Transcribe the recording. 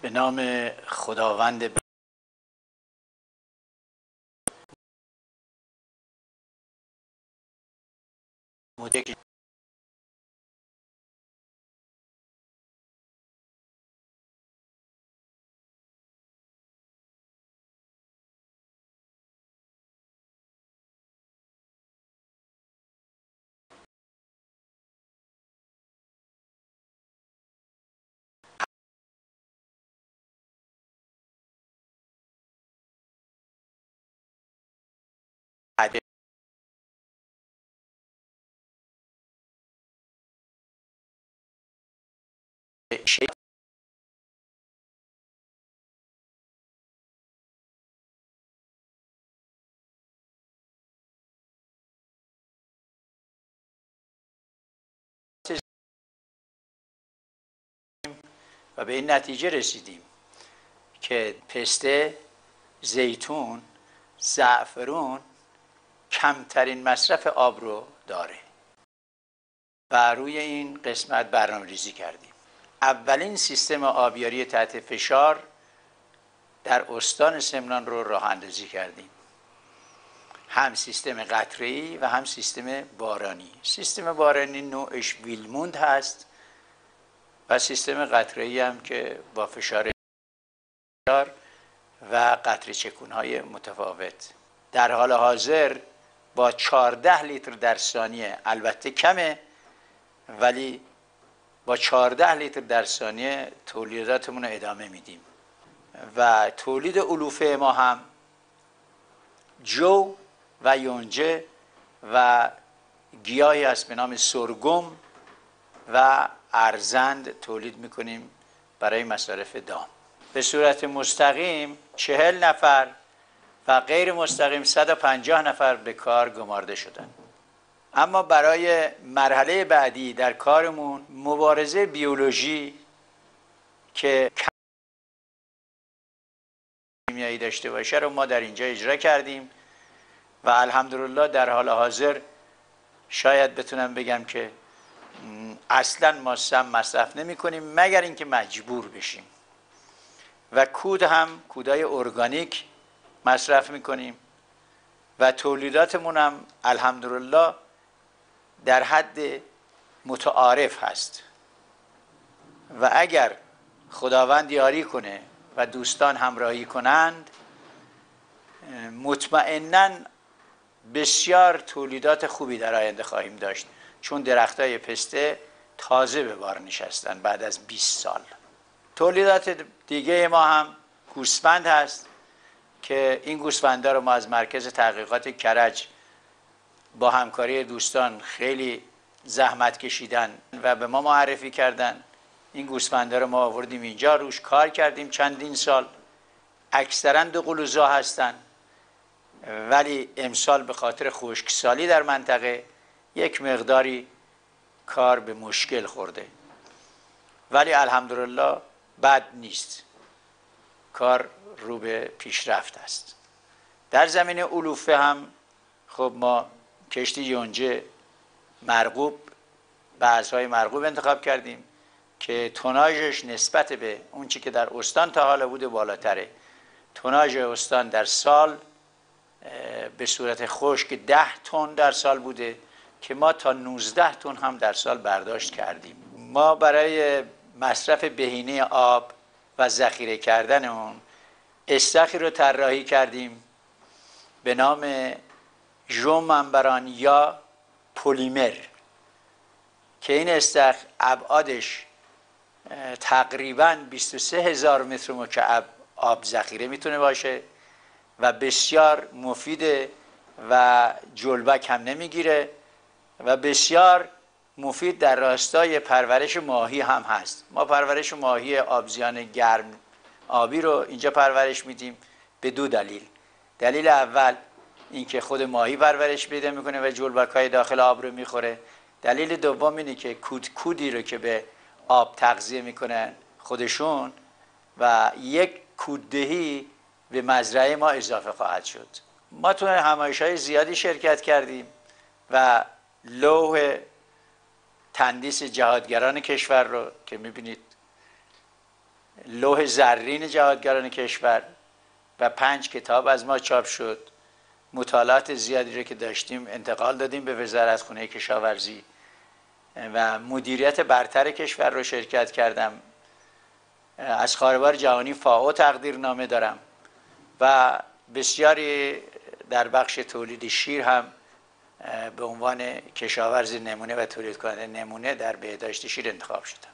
به نام خداوند مدک و به این نتیجه رسیدیم که پسته، زیتون، زعفرون کمترین مصرف آب رو داره و روی این قسمت برنامه‌ریزی کردیم. اولین سیستم آبیاری تحت فشار در استان سمنان رو راه اندازی کردیم، هم سیستم قطره‌ای و هم سیستم بارانی. سیستم بارانی نوعش ویلموند هست و سیستم قطره‌ای هم که با فشار و قطره چکون‌های متفاوت. در حال حاضر با 14 لیتر در ثانیه، البته کمه ولی با 14 لیتر در ثانیه تولیداتمون رو ادامه میدیم و تولید علوفه ما هم جو و یونجه و گیاهی است به نام سرگم و ارزند تولید میکنیم برای مصارف دام. به صورت مستقیم 40 نفر و غیر مستقیم 150 نفر به کار گمارده شدند. اما برای مرحله بعدی در کارمون مبارزه بیولوژی که کیمیایی داشته باشه رو ما در اینجا اجرا کردیم و الحمدلله در حال حاضر شاید بتونم بگم که اصلا ما سم مصرف نمی کنیم مگر اینکه مجبور بشیم و کود هم کودای ارگانیک مصرف می کنیم و تولیداتمون هم الحمدلله در حد متعارف هست و اگر خداوند یاری کنه و دوستان همراهی کنند مطمئناً بسیار تولیدات خوبی در آینده خواهیم داشت، چون درختای پسته تازه به بار نشستن بعد از 20 سال. تولیدات دیگه ما هم گوسفند هست که این گوسفندا رو ما از مرکز تحقیقات کرج با همکاری دوستان خیلی زحمت کشیدن و به ما معرفی کردن. این گوسفندا رو ما آوردیم اینجا، روش کار کردیم چندین سال. اکثرا دو قلوزا هستن ولی امسال به خاطر خشکسالی در منطقه یک مقداری کار به مشکل خورده ولی الحمدلله بد نیست، کار رو به پیشرفت است. در زمینه علوفه هم خب ما کشتی یونجه مرغوب، بعضهای مرغوب انتخاب کردیم که توناژش نسبت به اون چی که در استان تا حالا بوده بالاتره. توناژ استان در سال به صورت خشک 10 تن در سال بوده که ما تا 19 تن هم در سال برداشت کردیم. ما برای مصرف بهینه آب و ذخیره کردن اون استخری رو طراحی کردیم به نام ژوم ممبران یا پلیمر که این استخر ابعادش تقریباً 23,000 متر مکعب آب ذخیره میتونه باشه و بسیار مفیده و جلبک هم نمیگیره و بسیار مفید در راستای پرورش ماهی هم هست. ما پرورش ماهی آبزیان گرم آبی رو اینجا پرورش میدیم به 2 دلیل. دلیل اول اینکه خود ماهی پرورش پیدا میکنه و جلبک‌های داخل آب رو میخوره. دلیل دوم اینه که کودی رو که به آب تغذیه میکنن خودشون و یک کوددهی به مزرعه ما اضافه خواهد شد ما تو همایش‌های زیادی شرکت کردیم و لوح تندیس جهادگران کشور رو که میبینید، لوح زرین جهادگران کشور و 5 کتاب از ما چاپ شد. مطالعات زیادی رو که داشتیم انتقال دادیم به وزارتخانه کشاورزی و مدیریت برتر کشور رو شرکت کردم. از خاربار جهانی فائو تقدیرنامه دارم و بسیاری در بخش تولید شیر هم به عنوان کشاورز نمونه و تولید کننده نمونه در بهداشت شیر انتخاب شدم.